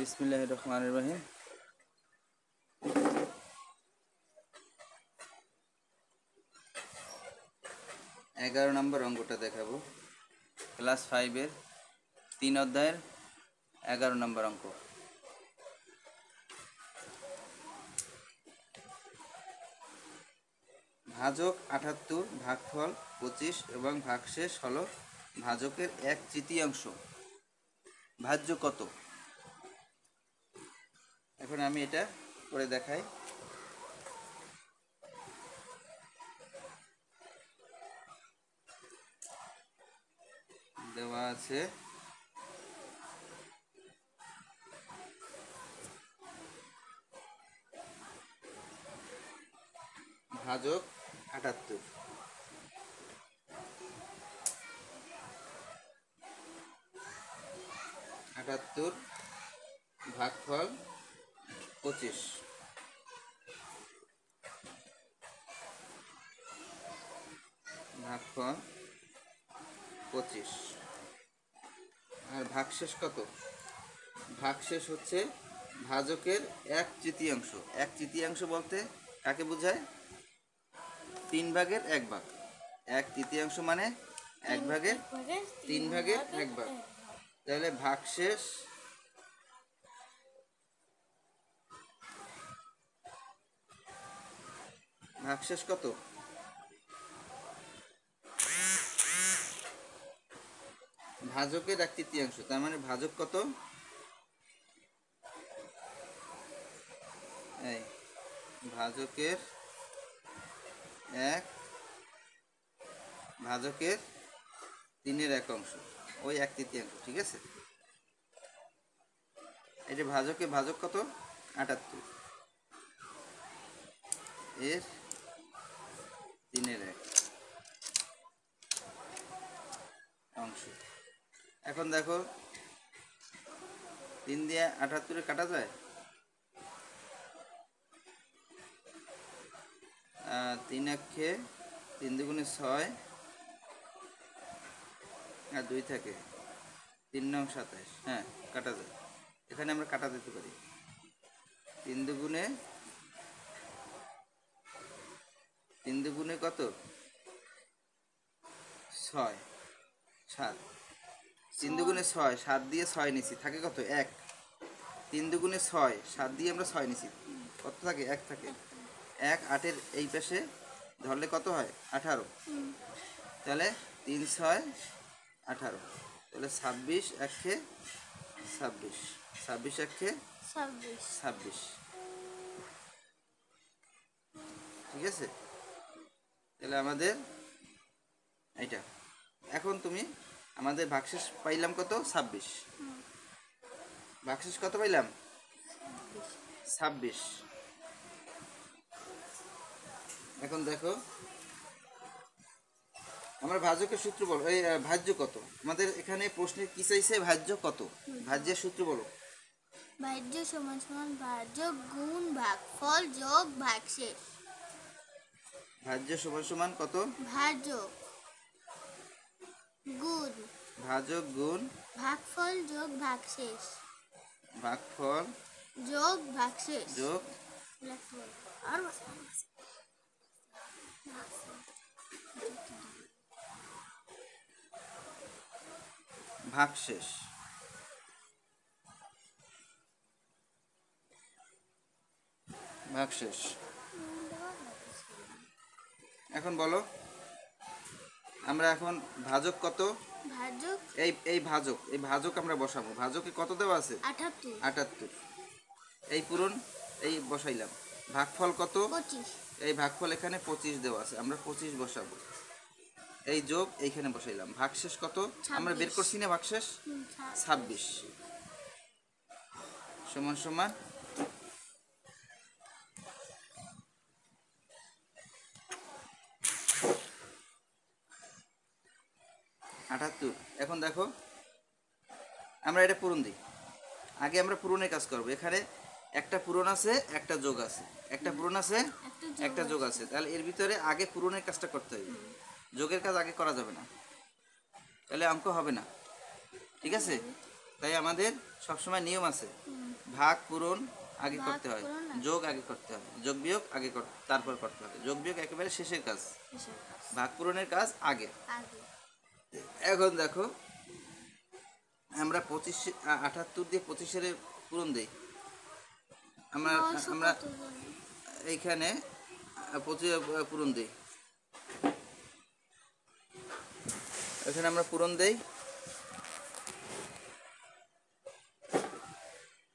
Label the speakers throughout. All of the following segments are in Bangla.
Speaker 1: বিসমিল্লাহির রহমানির রহিম। এগারো নম্বর অঙ্কটা দেখাবো। ক্লাস 5-এর 3 অধ্যায়ের 11 নম্বর অঙ্ক। ভাজক 78, ভাগফল 25 এবং ভাগশেষ হলো ভাজকের 1/3। ভাজ্য কত? এখন আমি এটা করে দেখাই। দেওয়া আছে ভাজক 78, ভাগফল 25, ভাগফল 25 আর ভাগশেষ কত? ভাগশেষ হচ্ছে ভাজকের 1/3। 1/3 বলতে কাকে বোঝায়? 3 ভাগের 1 ভাগ। 1/3 মানে 1 ভাগের 3 ভাগের 1 ভাগ। তাহলে ভাগশেষ কত? ভাজকের 1/3, তার মানে ভাজক কত? এই ভাজকের 3/1, ওই 1/3, ঠিক আছে? এই যে ভাজক কত? 78, এর 3/1 অংশ। এখন দেখো 3 দিয়ে 78 কাটা যায়? 3 একে 3 দুগুণে 6 আর 2 থাকে 3 নং 27। হ্যাঁ, কাটা যায়। এখানে আমরা কাটা দিতে পারি। 3 দুগুণে কত? 6, 7। 3 দুগুণে 6, 7 দিয়ে 6 নিছি, থাকে কত? 1। 3 দুগুণে 6, 7 দিয়ে আমরা 6 নিছি, কত থাকে? 1 থাকে। 1 8-এর এই পাশে ধরলে কত হয়? 18। তাহলে 3 6 18, তাহলে 26 একে 26, 26 একে 26, ঠিক আছে? তাহলে আমাদের এইটা। এখন তুমি আমাদের ভাগশেষ পাইলাম কত? 26। ভাগশেষ কত পাইলাম? 26। এখন দেখো আমরা ভাজকের সূত্র বলো। এই ভাজ্য কত? আমাদের এখানে প্রশ্নে কি চাইছে? ভাজ্য কত? ভাজ্যের সূত্র বলো।
Speaker 2: ভাজ্য সমান সমান ভাজক গুণ ভাগফল যোগ ভাগশেষ।
Speaker 1: ভাজ্য সমান সমান কত?
Speaker 2: ভাজক গুণ ভাগফল যোগ ভাগশেষ।
Speaker 1: ভাগফল
Speaker 2: যোগ ভাগশেষ
Speaker 1: যোগ ভাগশেষ। ভাগশেষ। এখন বলো আমরা এখন ভাজক কত?
Speaker 2: ভাজক
Speaker 1: এই ভাজক আমরা বসাবো। ভাজকে কত দেওয়া আছে? 78। এই পূরণ এই বসাইলাম। ভাগফল কত?
Speaker 2: 25।
Speaker 1: এই ভাগফল এখানে 25 দেওয়া আছে, আমরা 25 বসাবো। এই যোগ এইখানে বসাইলাম। ভাগশেষ কত? আমরা বের করছি না ভাগশেষ? 26 সমান সমান 78। এখন দেখো আমরা এটা পূরণ দিই। আগে আমরা পূরণের কাজ করব। এখানে একটা পূরণ আছে, একটা যোগ আছে, একটা পূরণ আছে, একটা যোগ আছে। তাহলে এর ভিতরে আগে পূরণের কাজটা করতে হবে, যোগের কাজ আগে করা যাবে না, তাহলে অঙ্ক হবে না, ঠিক আছে? তাই আমাদের সবসময় নিয়ম আছে, ভাগ পূরণ আগে
Speaker 2: ভাগ
Speaker 1: করতে হয়,
Speaker 2: পূরণ আগে।
Speaker 1: যোগ আগে করতে হয়, যোগ বিয়োগ আগে তারপর করতে হবে। যোগ বিয়োগ একেবারে শেষের কাজ,
Speaker 2: কিসের কাজ?
Speaker 1: ভাগ পূরণের কাজ আগে।
Speaker 2: আগে।
Speaker 1: এখন দেখো আমরা 78 দিয়ে 25-এর পূরণ দিই। আমরা
Speaker 2: 900
Speaker 1: আমরা
Speaker 2: কত জানি?
Speaker 1: এইখানে 25 পূরণ দিই, এখানে আমরা পূরণ দেই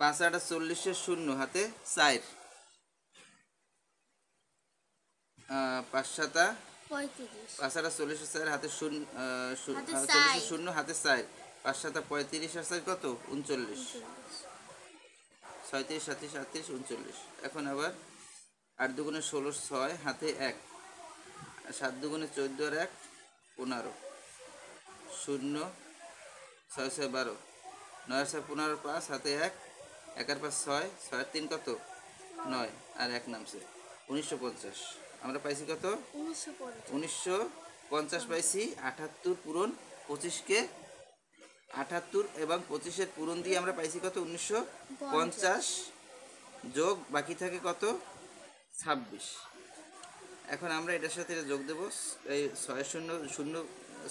Speaker 1: 5 8 40 শূন্য হাতে 4, 5 7
Speaker 2: 35।
Speaker 1: 5 8 40 4 হাতে শূন্য,
Speaker 2: হাতে
Speaker 1: 40
Speaker 2: চার।
Speaker 1: শূন্য হাতে 4, 5 7 35 আর 4 কত 39, 37 37 37 39। এখন আবার 8 দুগুণে 16 6 হাতে 1, 7 দুগুণে 14 আর 1 15, 0 6 6 12, 9 6 15 5 হাতে 1, 1 আর 5 6, 6 আর 3 কত 9 আর 1 নামছে 1950। আমরা পাইছি কত 1950 পাইছি। 78 পূরণ 25-কে 78 এবং 25-এর পূরণ দিয়ে আমরা পাইছি কত 1950, যোগ বাকি থাকে কত 26। এখন আমরা এটার সাথে এটা যোগ দেব, এই 6 শূন্য শূন্য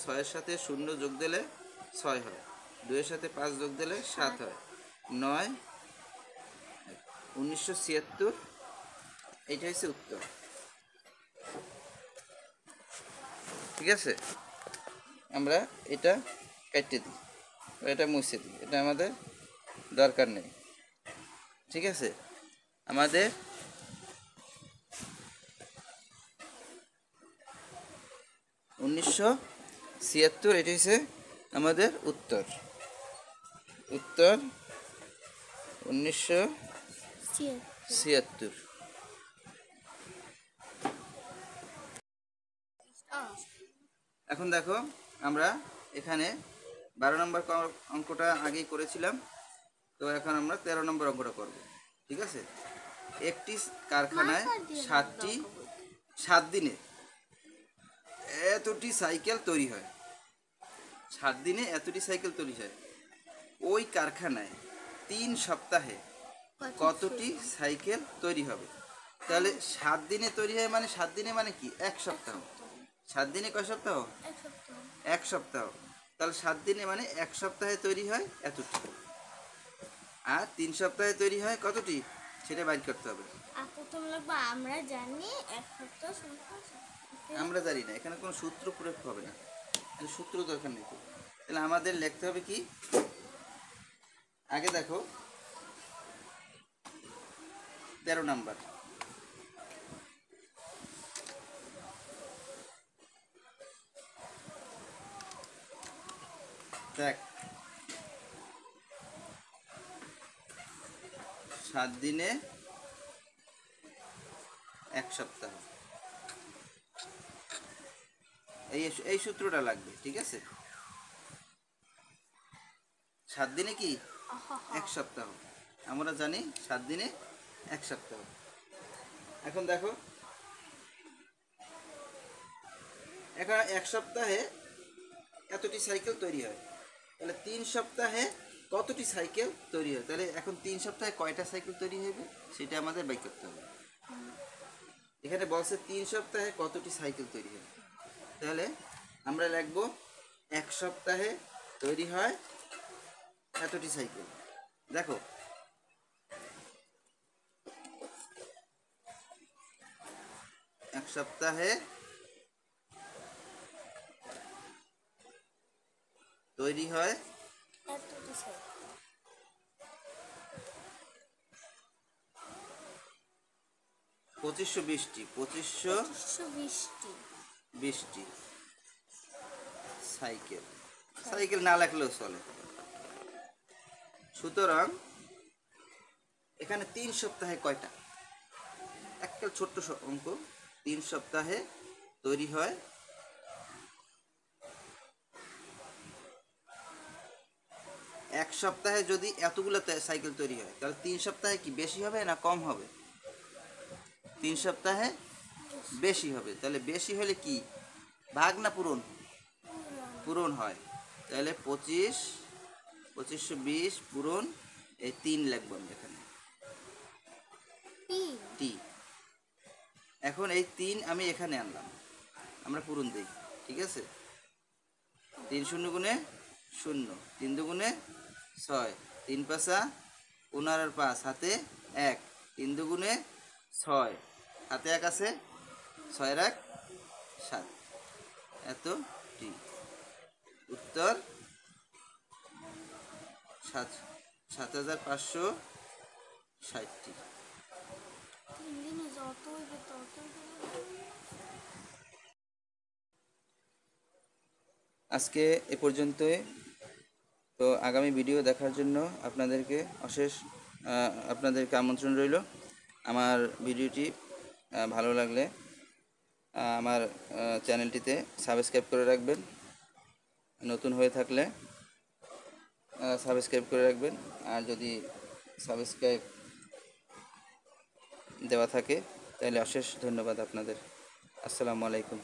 Speaker 1: 6-এর সাথে 0 যোগ দিলে 6 হয়, 2-এর সাথে 5 যোগ দিলে 7 হয়, 9 1976। এইটা হচ্ছে উত্তর। ঠিক আছে, আমরা এটা কেটে দিই, এটা মুছে দিই, এটা আমাদের দরকার নেই। ঠিক আছে, আমাদের 1976 এটা হচ্ছে আমাদের উত্তর। উত্তর 1976। এখন দেখো আমরা এখানে 12 নম্বর অঙ্কটা আগেই করেছিলাম, তো এখন আমরা 13 নম্বর অঙ্কটা করব। ঠিক আছে, একটি কারখানায় 7 দিনে এতটি সাইকেল তৈরি হয়। 7 দিনে এতটি সাইকেল তৈরি হয়। ওই কারখানায় 3 সপ্তাহে কতটি সাইকেল তৈরি হবে? তাহলে 7 দিনে তৈরি হয় মানে 7 দিনে মানে কি 1 সপ্তাহ। 7 দিনে কয় সপ্তাহ? 1 সপ্তাহ। তাহলে 7 দিনে মানে 1 সপ্তাহে তৈরি হয় এতটি, আর 3 সপ্তাহে তৈরি হয় কতটি সেটা বাইর করতে হবে।
Speaker 2: প্রথম লাগবে আমরা জানি এক সপ্তাহ
Speaker 1: আমরা জানি না, এখানে কোনো সূত্র প্রয়োগ হবে না, সূত্র দরকার নেই। তাহলে আমাদের লিখতে হবে কি, আগে দেখো 13 নাম্বার, দেখ 7 দিনে 1 সপ্তাহ, এই সূত্রটা লাগবে। ঠিক আছে, 7 দিনে কি 1 সপ্তাহ, আমরা জানি 7 দিনে 1 সপ্তাহ। এখন দেখো এখানে 1 সপ্তাহে এতটি সাইকেল তৈরি হয়, তাহলে 3 সপ্তাহে কতটি সাইকেল তৈরি হয়? তাহলে এখন 3 সপ্তাহে কয়টা সাইকেল তৈরি হবে সেটা আমাদের বের করতে হবে। এখানে বলছে 3 সপ্তাহে কতটি সাইকেল তৈরি হয়, তাহলে আমরা লিখব 1 সপ্তাহে তৈরি হয় এতটি সাইকেল। দেখো এক সপ্তাহে তৈরি হয় 2520টি 2520টি সাইকেল। সাইকেল না লাগলেও চলে। সুতরাং এখানে 3 সপ্তাহে কয়টা, একটা ছোট্ট অঙ্ক, 3 সপ্তাহে তৈরি হয় 1 সপ্তাহে যদি এতগুলো সাইকেল তৈরি হয় তাহলে 3 সপ্তাহে কি বেশি হবে না কম হবে? 3 সপ্তাহে বেশি হবে। তাহলে বেশি হলে কি ভাগ না পূরণ? পূরণ হয়। তাহলে 25 2520 পূরণ এই 3 লিখব আমি এখানে
Speaker 2: তিন
Speaker 1: টি। এখন এই 3 আমি এখানে আনলাম, আমরা পূরণ দিই, ঠিক আছে। 3 শূন্য গুণে 0, 3 দুগুণে 6, 3 পাঁচা 15 আর 5 হাতে 1, 3 দুগুণে 6 হাতে 1 আছে, 6 এর 1 7, এত টি। উত্তর 7560টি।
Speaker 2: তিন দিনে যত হইবে ততই হবে।
Speaker 1: আজকে এ পর্যন্তই। তো আগামী ভিডিও দেখার জন্য আপনাদেরকে আমন্ত্রণ রইল। আমার ভিডিওটি ভালো লাগলে আমার চ্যানেলটিতে সাবস্ক্রাইব করে রাখবেন, নতুন হয়ে থাকলে সাবস্ক্রাইব করে রাখবেন। আর যদি সাবস্ক্রাইব দেওয়া থাকে তাহলে অশেষ ধন্যবাদ আপনাদের। আসসালামু আলাইকুম।